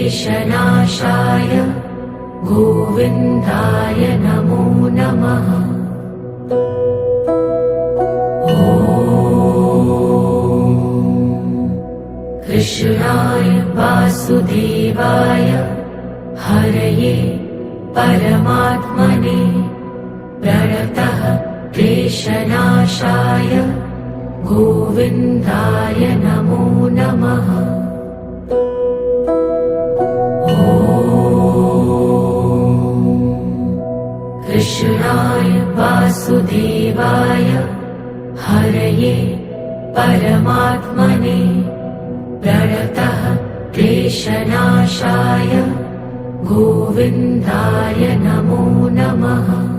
क्लेशनाशाय गोविन्दाय नमो नमः। कृष्णाय वासुदेवाय हरये परमात्मने प्रणतः क्लेशनाशाय गोविन्दाय नमो नमः। कृष्णाय वासुदेवाय हरये परमात्मने प्रणतः क्लेशनाशाय गोविन्दाय नमो नमः।